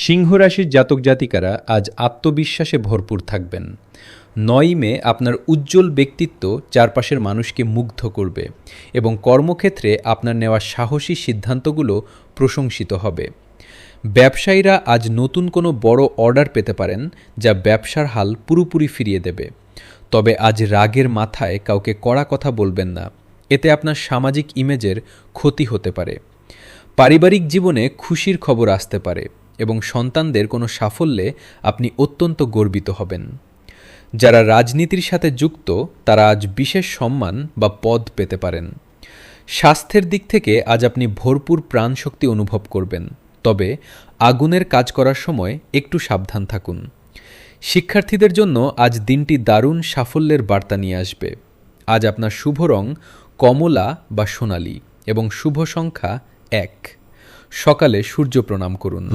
সিংহ রাশির জাতক জাতিকারা আজ আত্মবিশ্বাসে ভরপুর থাকবেন। ৯ মে আপনার উজ্জ্বল ব্যক্তিত্ব চারপাশের মানুষকে মুগ্ধ করবে এবং কর্মক্ষেত্রে আপনার নেওয়া সাহসী সিদ্ধান্তগুলো প্রশংসিত হবে। ব্যবসায়ীরা আজ নতুন কোনো বড় অর্ডার পেতে পারেন, যা ব্যবসার হাল পুরোপুরি ফিরিয়ে দেবে। তবে আজ রাগের মাথায় কাউকে কড়া কথা বলবেন না, এতে আপনার সামাজিক ইমেজের ক্ষতি হতে পারে। পারিবারিক জীবনে খুশির খবর আসতে পারে এবং সন্তানদের কোনো সাফল্যে আপনি অত্যন্ত গর্বিত হবেন। যারা রাজনীতির সাথে যুক্ত তারা আজ বিশেষ সম্মান বা পদ পেতে পারেন। স্বাস্থ্যের দিক থেকে আজ আপনি ভরপুর প্রাণশক্তি অনুভব করবেন, তবে আগুনের কাজ করার সময় একটু সাবধান থাকুন। শিক্ষার্থীদের জন্য আজ দিনটি দারুণ সাফল্যের বার্তা নিয়ে আসবে। আজ আপনার শুভ রং কমলা বা সোনালী এবং শুভ সংখ্যা 1। সকালে সূর্য প্রণাম করুন।